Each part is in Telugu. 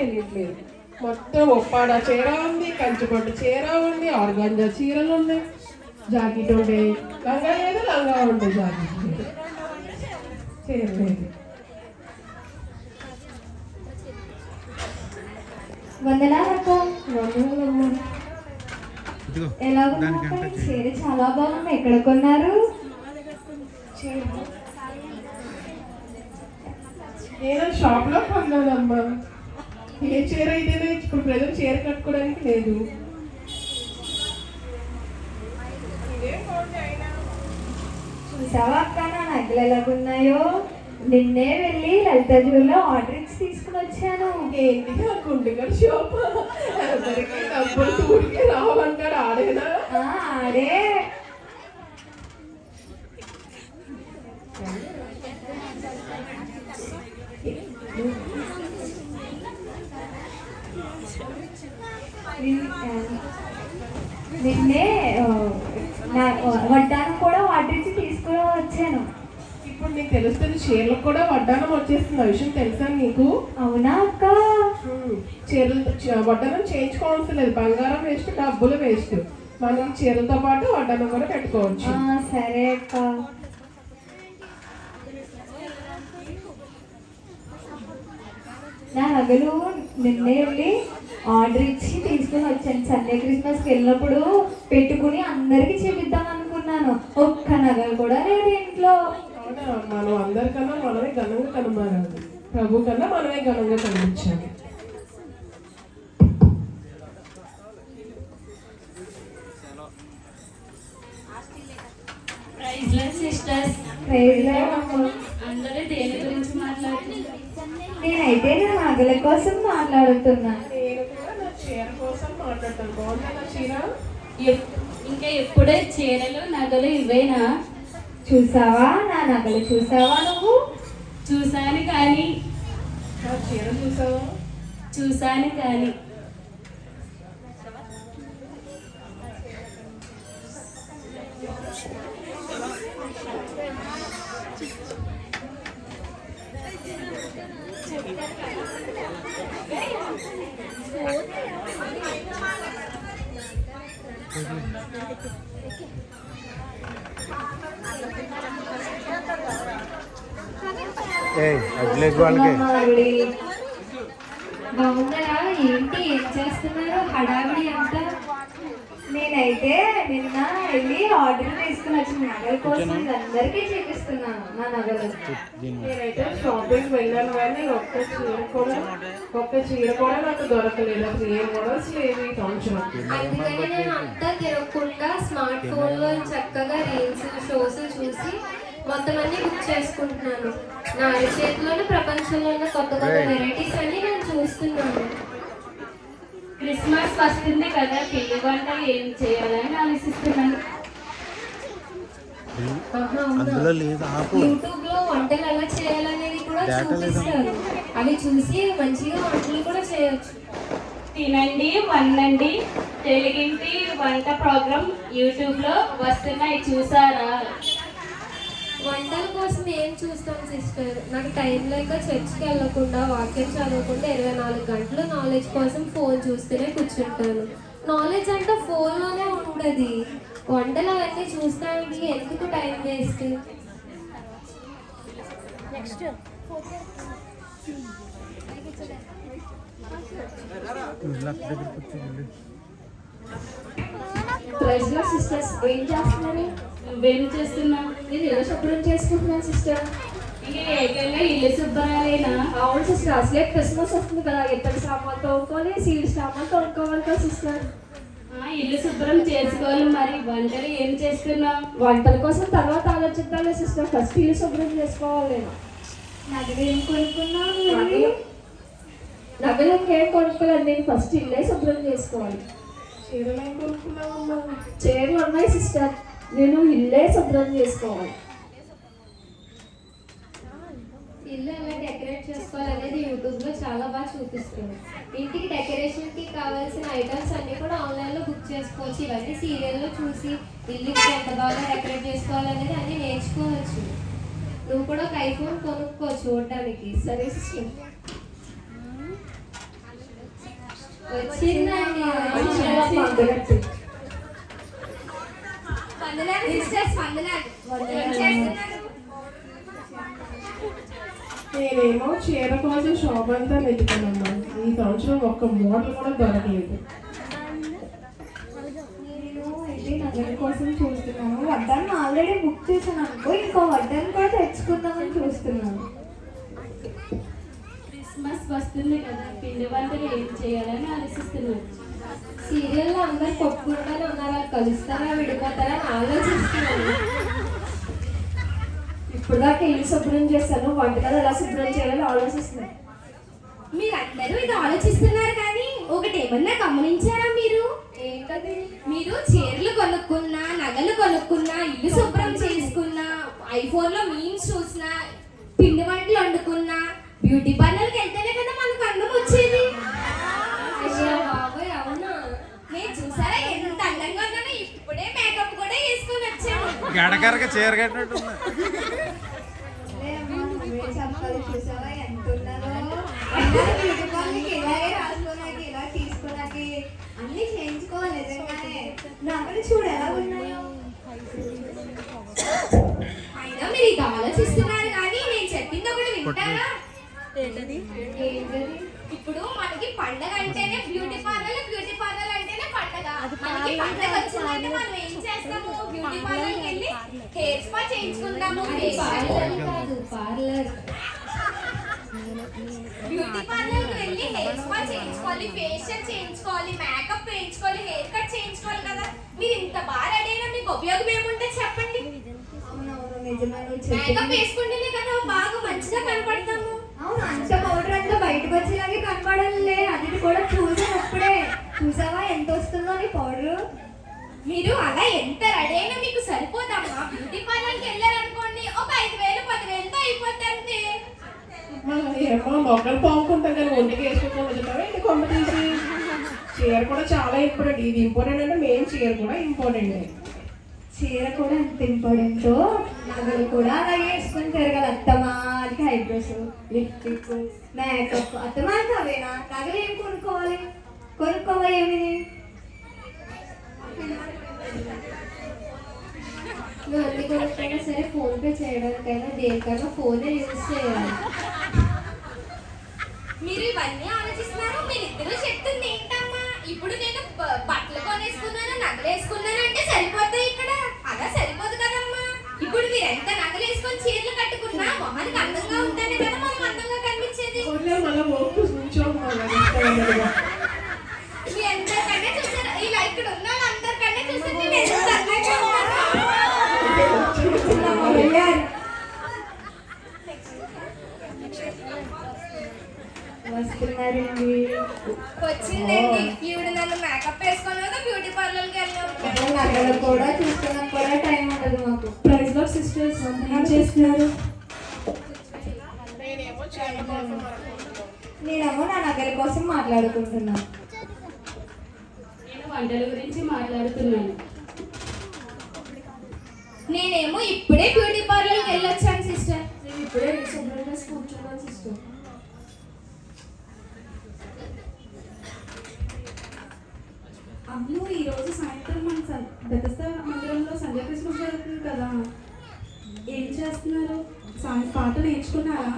తెలియట్లేదు. మొత్తం ఒప్పాడ చీర ఉంది, కంచిపట్టు చీర ఉంది, ఆర్గాంజా చీరలు ఉన్నాయి, జాకెట్ ఉండే లంగా లేదు, లంగా ఉండే జాకెట్ లేదు, చీర లేదు. వందనాలమ్మా. ఎలా ఉన్నారు? చీర చాలా బాగుంది. ఎక్కడ కొన్నారు? నేను షాప్లో కొన్నానమ్మా. ఏ చీర అయితేనే ఇప్పుడు ప్రజలు చీర కట్టుకోవడానికి లేదు. చూసావా అక్క నా నగలు ఎలాగున్నాయో? నిన్నే వెళ్ళి లలిత జ్యూవెల్లో ఆర్డర్ ఇచ్చి తీసుకుని వచ్చాను. ఏంటి ఆ గుండెగారు షాప్? ఎవరికి డబ్బులు తూడికి రావంటాడు, ఆడేనా? ఆడే. నిన్నే వడ్డానం కూడా ఆర్డర్ ఇచ్చి తీసుకుని వచ్చాను. ఇప్పుడు నీకు తెలుస్తుంది చీరలకు కూడా వడ్డానం వచ్చేస్తుంది. ఆ విషయం తెలుసా నీకు? అవునా అక్క? చీరలు వడ్డానం చేయించుకోవాల్సిన లేదు. బంగారం వేస్ట్, డబ్బులు వేస్ట్. మనం చీరలతో పాటు వడ్డానం కూడా పెట్టుకోవచ్చు. సరే అక్క. నా నగలు నిన్నే వెళ్ళి ఆర్డర్ ఇచ్చి తీసుకుని వచ్చాను. సండే క్రిస్మస్కి వెళ్ళినప్పుడు పెట్టుకుని అందరికి చూపిద్దాం అనుకున్నాను. ఒక్క నగలు కూడా లేదు ఇంట్లో. మనం అందరికన్నా మనమే ఘనంగా కనుమరాలి. ప్రభు కన్నా మనమే ఘనంగా కనిపించాలి. అందరూ దేని గురించి మాట్లాడుతున్నారు? నేనైతే నా నగల కోసం మాట్లాడుతున్నా. నేను కూడా నా చీర కోసం మాట్లాడతాను. బాగుందా నా చీర? ఇంకా ఎప్పుడే చీరలు నగలు ఇవేనా? చూసావా నా నగలు? చూసావా నువ్వు? చూసాను కానీ. నా చీర చూసావా? చూసాను కానీ. బాగున్నారా? ఏంటి ఏం చేస్తున్నారు? హడావిడి అంతా. నేనైతే నిన్న వెళ్ళి ఆర్డర్ తీసుకుని వచ్చిన నగల కోసం అందరికీ చూపిస్తున్నాను నా నగలు. నేనైతే షాపింగ్ వెళ్ళాను కానీ ఒక్క చీర కూడా నాకు దొరకలేదు. అసలు ఏ మోడల్స్ లేవు ఈ సంవత్సరం. అందుకని నేను అంతా తిరగకుండా స్మార్ట్ ఫోన్ లో చక్కగా రీల్స్ షోస్ చూసి మొత్తం అన్ని బుక్ చేసుకుంటున్నాను. నా అరిచేతిలోనే ప్రపంచంలో ఉన్న కొత్త కొత్త వెరైటీస్ అన్ని నేను చూస్తున్నాను. క్రిస్మస్ వస్తుంది కదా, పిండి వంటలు ఏం చేయాలని ఆలోచిస్తున్నాను. యూట్యూబ్ లో వంటలు ఎలా చేయాలనేది కూడా చూపిస్తారు. అవి చూసి మంచిగా వంటలు కూడా చేయొచ్చు. తినండి వండండి తెలుగింటి వంట ప్రోగ్రామ్ యూట్యూబ్ లో వస్తున్నాయి, చూసారా? వంటల కోసం ఏం చూస్తాం సిస్టర్? నాకు టైం లేక చర్చ్కి వెళ్ళకుండా వాక్యం చదవకుండా 24 గంటలు నాలెడ్జ్ కోసం ఫోన్ చూస్తూనే కూర్చుంటాను. నాలెడ్జ్ అంటే ఫోన్లోనే ఉండదు. వంటలు అవన్నీ చూస్తానికి ఎందుకు టైం వేస్ట్? నెక్స్ట్ ప్రైజ్లో సిస్టర్స్ ఏం చేస్తున్నారు? నువ్వేం చేస్తున్నావు? నేను ఇల్లు శుభ్రం చేసుకుంటున్నాను సిస్టర్. ఏకంగా ఇల్లు శుభ్రాలేనా? అవును సిస్టర్, అసలే క్రిస్మస్ వస్తుంది కదా, ఇత్తడి సామాన్లు తోముకోవాలి, సీడ్ సామాన్లు తోముకోవాలి కదా సిస్టర్. ఇల్లు శుభ్రం చేసుకోవాలి. మరి వంటలు ఏం చేస్తున్నావు? వంటల కోసం తర్వాత ఆలోచిద్దాలే సిస్టర్, ఫస్ట్ ఇల్లు శుభ్రం చేసుకోవాలి. నగలు ఏం కొనుక్కున్నాను? నగలు ఇంకేం కొనుక్కోలేదు, నేను ఫస్ట్ ఇల్లే శుభ్రం చేసుకోవాలి. చీరలు ఉన్నాయి సిస్టర్, నేను ఇల్లే శుభ్రం చేసుకోవాలి. ఇల్లు ఎలా డెకరేట్ చేసుకోవాలనేది యూట్యూబ్లో చాలా బాగా చూపిస్తుంది. ఇంటికి డెకరేషన్కి కావాల్సిన ఐటమ్స్ అన్నీ కూడా ఆన్లైన్లో బుక్ చేసుకోవచ్చు. ఇవన్నీ సీరియల్లో చూసి ఇల్లుకి ఎంత బాగా డెకరేట్ చేసుకోవాలనేది అన్నీ నేర్చుకోవచ్చు. నువ్వు కూడా ఒక ఐఫోన్ కొనుక్కో చూడడానికి. సరే సిస్టర్. వచ్చిందండి. వందనాలు సిస్టర్స్, వందనాలు. ఏం చేస్తున్నారు? నేనేమో చీర కోసం షాప్ అంతా వెతుకున్నాను. ఈ సంవత్సరం ఒక్క మోడల్ కూడా దొరకలేదు. నేను అయితే నగల కోసం చూస్తున్నాను. వడ్డాన్ని ఆల్రెడీ బుక్ చేశాను అనుకో, ఇంకో వడ్డాన్ని కూడా తెచ్చుకుందామని చూస్తున్నాను. క్రిస్మస్ వస్తుంది కదా, పిండి వంటలు ఏం చేయాలని ఆలోచిస్తున్నాను. సీరియల్లో అందరు కొట్టుకుంటానే ఉన్నారా, కలుస్తారా విడిపోతారా అని ఆలోచిస్తున్నాను. ఇప్పుడు దాకా ఇల్లు శుభ్రం చేశాను, వంటగది ఎలా శుభ్రం చేయాలని ఆలోచిస్తున్నాను. మీరందరూ ఇది ఆలోచిస్తున్నారు కానీ ఒకటి ఏమన్నా గమనించారా మీరు? ఏంటది? మీరు చీరలు కొనుక్కున్నా, నగలు కొనుక్కున్నా, ఇల్లు శుభ్రం చేసుకున్నా, ఐఫోన్లో మీమ్స్ చూసినా, పిండి వంటలు వండుకున్నా, బ్యూటీ పార్లర్కి వెళ్తేనే కదా మనకు అందం వచ్చేది. అయ్యో బాబాయ్, అవునా? నేను చూసారా ఎంత అందంగా ఉన్నానో, ఇప్పుడే మేకప్ కూడా వేసుకొని వచ్చాను. గడకరగా చీర కట్టినట్టుంది. చెప్పాలి, చూసావా ఎంత ఉన్నారో. బ్యూటీ పార్లర్కి ఇలాగే రాసుకోనాకి, ఇలా తీసుకోనాకి అన్ని చేయించుకోవాలి. నిజంగానే నగలు చూడు ఎలా ఉన్నాయో. అయినా మీరు ఇది ఆలోచిస్తున్నారు కానీ నేను చెప్పింది ఒకటి వింటారా? ఏంటది? ఇప్పుడు మనకి పండగ అంటేనే బ్యూటీ పార్లర్, బ్యూటీ పార్లర్ అంటేనే పండగ. మనకి పండగ వచ్చిందంటే మనం ఏం చేస్తాము? బ్యూటీ పార్లర్కి వెళ్ళి హెయిర్ స్పా చేయించుకుంటాము. పార్లర్ కాదు, పార్లర్. బ్యూటీ పార్లర్కి వెళ్ళి హెయిర్ స్పా చేయించుకోవాలి, ఫేషియల్ చేయించుకోవాలి, మేకప్ వేయించుకోవాలి, హెయిర్ కట్ చేయించుకోవాలి కదా. మీరు ఇంత బాగా రెడీ అయినా మీకు ఉపయోగం ఏముంటుంది చెప్పండి? అవునవును, నిజమే నువ్వు మేకప్ చెప్పింది. వేసుకుంటేనే కదా బాగా మంచిగా కనపడతాము. అవును, అంత పౌడర్ అంతా బయటకు వచ్చేలాగే కనపడాలే. అది కూడా చూసినప్పుడే. చూసావా ఎంత వస్తుందో నీ పౌడర్? మీరు అలా ఎంత రెడీ అయినా మీకు సరిపోదమ్మా. బ్యూటీ పార్లర్కి వెళ్ళారనుకోండి, ఒక 5,000 10,000తో అయిపోతుంది. ఏమో మొక్కలు పాముకుంటాం కానీ ఒంటికి వేసుకుంటాం వెళ్తావా ఇంటి కొమ్మ తీసి. చీర కూడా చాలా ఇంపార్టెంట్. ఇది ఇంపార్టెంట్ అంటే మెయిన్ చీర కూడా ఇంపార్టెంట్. చీర కూడా ఎంత ఇంపార్టెంటో, నగలు కూడా అలాగే వేసుకొని తిరగాలి. అత్తమానికి ఐబ్రోస్, లిప్స్టిక్, మేకప్. అత్తమానికి అవేనా? నగలు ఏం కొనుక్కోవాలి? కొనుక్కోవా ఏమి? నువ్వు అన్ని కొనుక్కున్నా సరే ఫోన్ పే చేయడానికైనా దేనికైనా ఫోనే యూజ్ చేయాలి. మీరు ఇవన్నీ ఆలోచిస్తున్నారు. మీరిద్దరూ చెప్తుంది ఏంటమ్మా? ఇప్పుడు నేను బట్టలు కొనేసుకున్నాను, నగలు వేసుకున్నాను అంటే సరిపోతాయి ఇక్కడ? అలా సరిపోదు కదమ్మా. ఇప్పుడు మీరు ఎంత నగలు వేసుకొని చీరలు కట్టుకున్నా మొహానికి అందంగా ఉంటేనే కదా మనం అందంగా కనిపించేది. మళ్ళీ ఓపు కూర్చోవాలి. మీ అందరికన్నా చూసారు, ఇలా ఇక్కడ ఉన్న అందరికన్నా చూసారు నేను ఎంత అందంగా ఉన్నానో. వస్తున్నారండి. వచ్చిందండి. ఈవిడ నన్ను మేకప్ వేసుకున్నాక బ్యూటీ పార్లర్కి వెళ్ళాము. నగలు కూడా చూసుకోవడానికి కూడా టైం ఉండదు మాకు. ప్రైజ్ లో సిస్టర్స్ ఏం చేస్తున్నారు? నేనేమో చీర కోసం నేనేమో నా నగల కోసం మాట్లాడుకుంటున్నాను. నేను వంటల గురించి మాట్లాడుతున్నాను. నేనేమో ఇప్పుడే బ్యూటీ పార్లర్కి వెళ్ళొచ్చాను సిస్టర్. నేను ఇప్పుడే శుభ్రం చేసి కూర్చున్నాను సిస్టర్. అవును, ఈరోజు సాయంత్రం మన బెతస్తా మందిరంలో సండే క్రిస్మస్ జరుగుతుంది కదా. ఏం చేస్తున్నారు? పాట నేర్చుకున్నారా?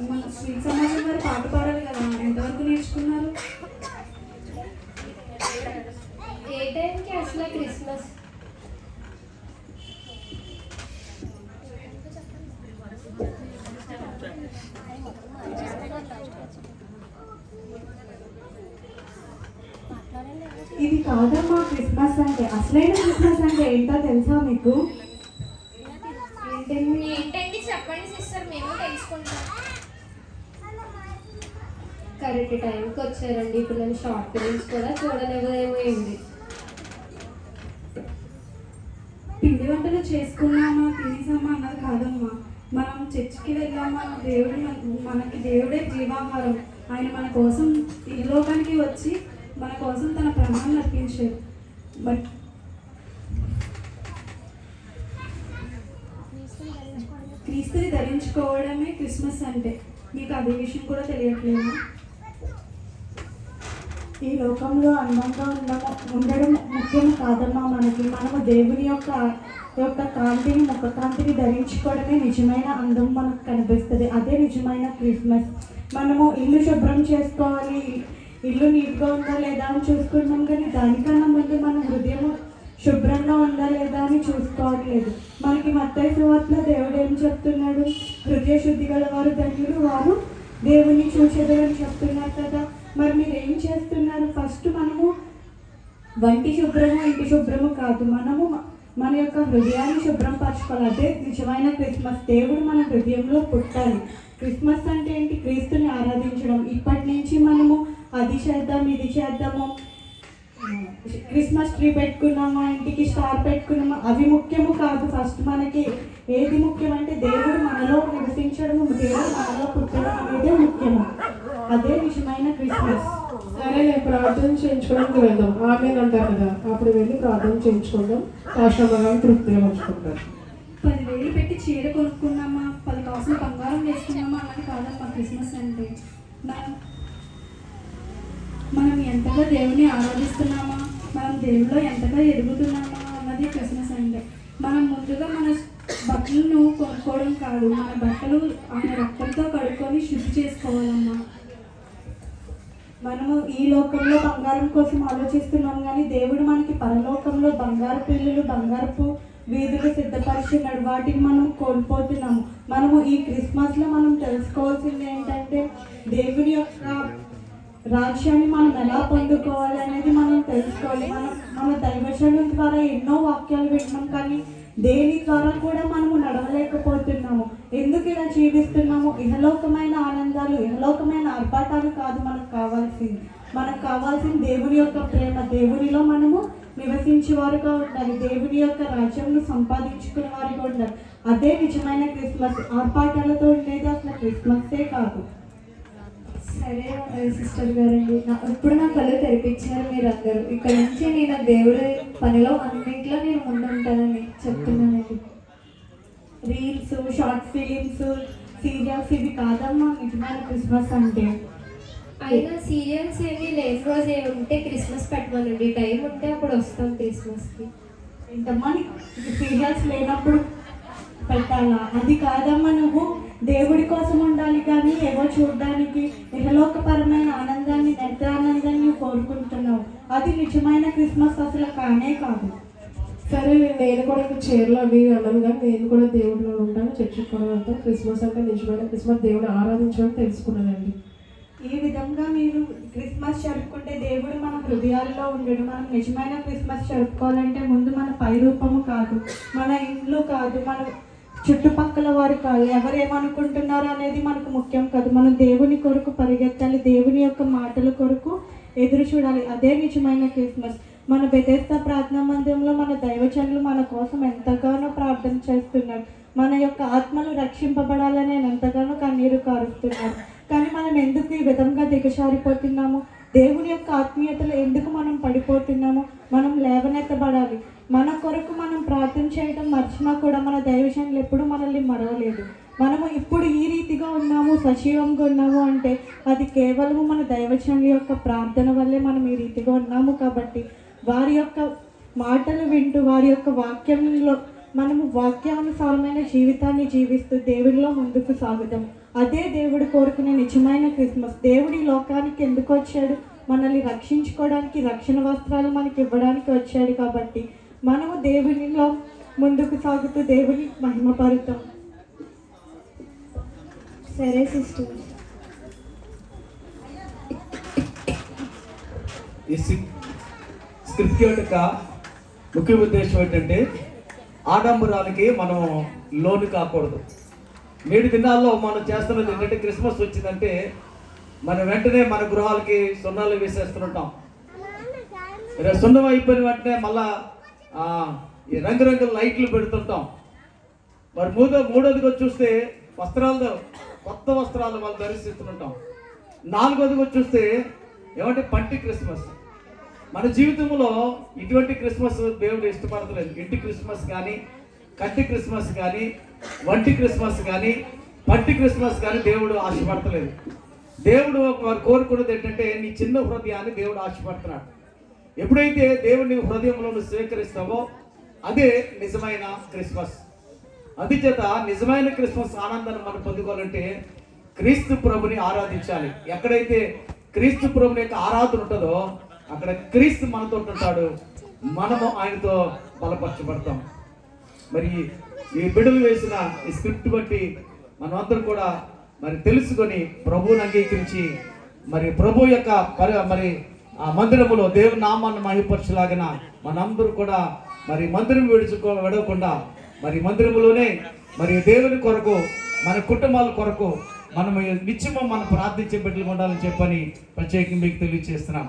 మన స్వీట్ సమాజం వారు పాట పాడాలి కదా, ఎంతవరకు నేర్చుకున్నారు? ఏ టైంకి అసలు క్రిస్మస్? ఇది కాదమ్మా క్రిస్మస్ అంటే. అసలైన క్రిస్మస్ అంటే ఏంటో తెలుసా మీకు? ఏంటండి చెప్పండి సిస్టర్, మేము తెలుసుకుంటాం. కరెక్ట్ టైంకి వచ్చారండి. ఇప్పుడు నేను షార్ట్ ఫిలిమ్స్ కూడా చూడనివ్వదేమో ఏంటి. పిండి వంటలు చేసుకున్నామా తినేసామా అన్నది కాదమ్మా. మనం చర్చికి వెళ్ళామా, మనకి దేవుడే జీవాహారం. ఆయన మన కోసం ఈ లోకానికి వచ్చి మన కోసం తన ప్రాణాన్ని అర్పించారు. బట్ క్రీస్తుని ధరించుకోవడమే క్రిస్మస్ అంటే. మీకు అదే విషయం కూడా తెలియట్లేదు. ఈ లోకంలో అందంగా ఉండడం ముఖ్యం కాదమ్మా. మనము దేవుని యొక్క కాంతిని, ముఖ కాంతిని ధరించుకోవడమే నిజమైన అందం మనకు కనిపిస్తుంది. అదే నిజమైన క్రిస్మస్. మనము ఇల్లు శుభ్రం చేసుకోవాలి, ఇల్లు నీట్గా ఉందా లేదా అని చూసుకుంటాం, కానీ దానికన్నా ముందు మన హృదయం శుభ్రంగా ఉందా లేదా అని చూసుకోవట్లేదు. మనకి మత్తయి సువార్తలో దేవుడు ఏం చెప్తున్నాడు? హృదయ శుద్ధి గల వారు ధన్యులు, వారు దేవుని చూసేదని చెప్తున్నారు కదా. మరి మీరు ఏం చేస్తున్నారు? ఫస్ట్ మనము వంటి శుభ్రము, ఇంటి శుభ్రము కాదు, మనము మన యొక్క హృదయాన్ని శుభ్రం పరచుకోవాలి. అదే నిజమైన క్రిస్మస్. దేవుడు మన హృదయంలో పుట్టాలి. క్రిస్మస్ అంటే ఏంటి? క్రీస్తుని ఆరాధించడం. ఇప్పటి నుంచి మనము అది చేద్దాం, ఇది చేద్దాము, క్రిస్మస్ ట్రీ పెట్టుకున్నామా, ఇంటికి స్టార్ పెట్టుకున్నామా, అవి ముఖ్యము కాదు. ఫస్ట్ మనకి ఏది ముఖ్యం అంటే దేవుడు మనలో నివసించడము, దేవుడు మనలో పుట్టడం అనేదే ముఖ్యము. అదే నిజమైన క్రిస్మస్. సరేలే, ప్రార్థన చేయించుకోవడానికి వెళ్దాం. ఆమె అంటారు కదా, అప్పుడు వెళ్ళి ప్రార్థన చేయించుకుందాం. రాష్ట్రం తృప్తిగా ఉంచుకుంటారు. 10,000 పెట్టి చీర కొనుక్కున్నామా, 10 కాసులు బంగారం వేసుకున్నామా అన్నది కాదమ్మా క్రిస్మస్ అంటే. మనం ఎంతగా దేవుని ఆరాధిస్తున్నామా, మనం దేవుడిలో ఎంతగా ఎదుగుతున్నామా అన్నది క్రిస్మస్ అంటే. మనం ముందుగా మన బట్టలను కొనుక్కోవడం కాదు, మన బట్టలు ఆయన రక్తంతో కడుక్కొని శుద్ధి చేసుకోవాలమ్మా. మనము ఈ లోకంలో బంగారం కోసం ఆలోచిస్తున్నాం, కానీ దేవుడు మనకి పరలోకంలో బంగారు పిల్లులు, బంగారపు వీధులు సిద్ధపరిచినాడు. వాటిని మనం కోల్పోతున్నాము. మనము ఈ క్రిస్మస్లో మనం తెలుసుకోవాల్సింది ఏంటంటే, దేవుని యొక్క రాజ్యాన్ని మనం ఎలా పొందుకోవాలి అనేది మనం తెలుసుకోవాలి. మన దైవజనం ద్వారా ఎన్నో వాక్యాలు వింటున్నాం, కానీ దేని ద్వారా కూడా మనము నడవలేకపోతున్నాము. ఎందుకు ఇలా జీవిస్తున్నాము? ఇహలోకమైన ఆనందాలు, ఇహలోకమైన ఆర్భాటాలు కాదు మనకు కావాల్సింది దేవుని యొక్క ప్రేమ. దేవునిలో మనము నివసించేవారుగా ఉండాలి. దేవుని యొక్క రాజ్యంను సంపాదించుకునే వారిగా ఉండాలి. అదే నిజమైన క్రిస్మస్. ఆర్భాటాలతో ఉండేది అసలు క్రిస్మస్సే కాదు. సరే సిస్టర్ గారండి, ఇప్పుడు నా కళ్ళు తెరిపించారు మీరు అందరూ. ఇక్కడ నుంచి నేను దేవుడి పనిలో అన్నింటిలో నేను ముందుంటానని చెప్తున్నానండి. రీల్స్, షార్ట్ ఫిలిమ్స్, సీరియల్స్ ఇవి కాదమ్మా నిజమైన క్రిస్మస్ అంటే. అయినా సీరియల్స్ ఏమి లేని రోజు ఏమి ఉంటే క్రిస్మస్ పెట్టమనండి. టైం ఉంటే అప్పుడు వస్తాం క్రిస్మస్కి. ఏంటమ్మా సీరియల్స్ లేనప్పుడు పెట్టాలా? అది కాదమ్మా, నువ్వు దేవుడి కోసం ఉండాలి, కానీ ఏవో చూడడానికి ఇహలోకపరమైన ఆనందాన్ని, నిద్రానందాన్ని కోరుకుంటున్నావు. అది నిజమైన క్రిస్మస్ అసలు కానే కాదు. సరే, నేను కూడా ఇంకా చీరలు అవి అన్నాను, కానీ నేను కూడా దేవుడిలో ఉంటాను, చర్చికి కూడా వెళ్తాను. క్రిస్మస్ అంటే నిజమైన క్రిస్మస్, దేవుడు ఆరాధించడం తెలుసుకున్నానండి. ఈ విధంగా మీరు క్రిస్మస్ జరుపుకుంటే దేవుడు మన హృదయాల్లో ఉండడు. మనం నిజమైన క్రిస్మస్ జరుపుకోవాలంటే ముందు మన పై రూపము కాదు, మన ఇండ్లు కాదు, మన చుట్టుపక్కల వారు కాదు, ఎవరేమనుకుంటున్నారు అనేది మనకు ముఖ్యం కాదు. మనం దేవుని కొరకు పరిగెత్తాలి, దేవుని యొక్క మాటల కొరకు ఎదురు చూడాలి. అదే నిజమైన క్రిస్మస్. మన బెతెస్దా ప్రార్థనా మందిరంలో మన దైవజనులు మన కోసం ఎంతగానో ప్రార్థన చేస్తున్నారు. మన యొక్క ఆత్మలు రక్షింపబడాలని ఎంతగానో కన్నీరు కారుస్తున్నారు. కానీ మనం ఎందుకు ఈ విధంగా దిగజారిపోతున్నాము? దేవుని యొక్క ఆత్మీయతలు ఎందుకు మనం పడిపోతున్నాము? మనం లేవనెత్తబడాలి. మన కొరకు మనం ప్రార్థన చేయడం మర్చినా కూడా మన దైవజనులు ఎప్పుడు మనల్ని మరవలేదు. మనము ఇప్పుడు ఈ రీతిగా ఉన్నాము, సజీవంగా ఉన్నాము అంటే అది కేవలము మన దైవజనుల యొక్క ప్రార్థన వల్లే మనం ఈ రీతిగా ఉన్నాము. కాబట్టి వారి యొక్క మాటలు వింటూ, వారి యొక్క వాక్యంలో మనము వాక్యానుసారమైన జీవితాన్ని జీవిస్తూ దేవుడిలో ముందుకు సాగుతాం. అదే దేవుడు కోరుకునే నిజమైన క్రిస్మస్. దేవుడి లోకానికి ఎందుకు వచ్చాడు? మనల్ని రక్షించుకోవడానికి, రక్షణ వస్త్రాలు మనకి ఇవ్వడానికి వచ్చాడు. కాబట్టి మనము దేవునిలో ముందుకు సాగుతూ దేవుని మహిమపరుతాం. సరే సిస్టర్. ఈ స్క్రిప్ట్ యొక్క ముఖ్య ఉద్దేశం ఏంటంటే, ఆడంబరాలకి మనం లోను కాకూడదు. నేటి దినాల్లో మనం చేస్తున్నది ఏంటంటే, క్రిస్మస్ వచ్చిందంటే మనం వెంటనే మన గృహాలకి సున్నాలు వేసేస్తుంటాం. సున్నం అయిపోయిన వెంటనే మళ్ళా ఈ రంగురంగుల లైట్లు పెడుతుంటాం. మరి మూడోదిగా చూస్తే కొత్త వస్త్రాలు వాళ్ళు ధరిస్తుంటాం. నాలుగోదిగా చూస్తే ఏమంటే పంటి క్రిస్మస్. మన జీవితంలో ఇటువంటి క్రిస్మస్ దేవుడు ఇష్టపడతలేదు. ఇంటి క్రిస్మస్ కానీ, కంటి క్రిస్మస్ కానీ, వంటి క్రిస్మస్ కానీ, పంటి క్రిస్మస్ కానీ దేవుడు ఆశపడతలేదు. దేవుడు వారు కోరుకున్నది ఏంటంటే నీ చిన్న హృదయాన్ని దేవుడు ఆశపడుతున్నాడు. ఎప్పుడైతే దేవుని హృదయంలో నువ్వు స్వీకరిస్తావో అదే నిజమైన క్రిస్మస్. అందుచేత నిజమైన క్రిస్మస్ ఆనందాన్ని మనం పొందుకోవాలంటే క్రీస్తు ప్రభుని ఆరాధించాలి. ఎక్కడైతే క్రీస్తు ప్రభుని యొక్క ఆరాధన ఉంటుందో అక్కడ క్రీస్తు మనతో ఉంటుంటాడు, మనము ఆయనతో బలపరచబడతాం. మరి ఈ బిడ్డలు వేసిన ఈ స్క్రిప్ట్ బట్టి మనమందరం కూడా మరి తెలుసుకొని ప్రభువుని అంగీకరించి మరి ప్రభు యొక్క మరి ఆ మందిరములో దేవుని నామాన్ని మహిమపరచలాగిన మనందరూ కూడా మరి మందిరం విడవకుండా మరి మందిరములోనే మరి దేవుని కొరకు మన కుటుంబాల కొరకు మనం నిత్యము మనం ప్రార్థించే బిడ్డలు ఉండాలని చెప్పని ప్రత్యేకంగా మీకు తెలియజేస్తున్నాం.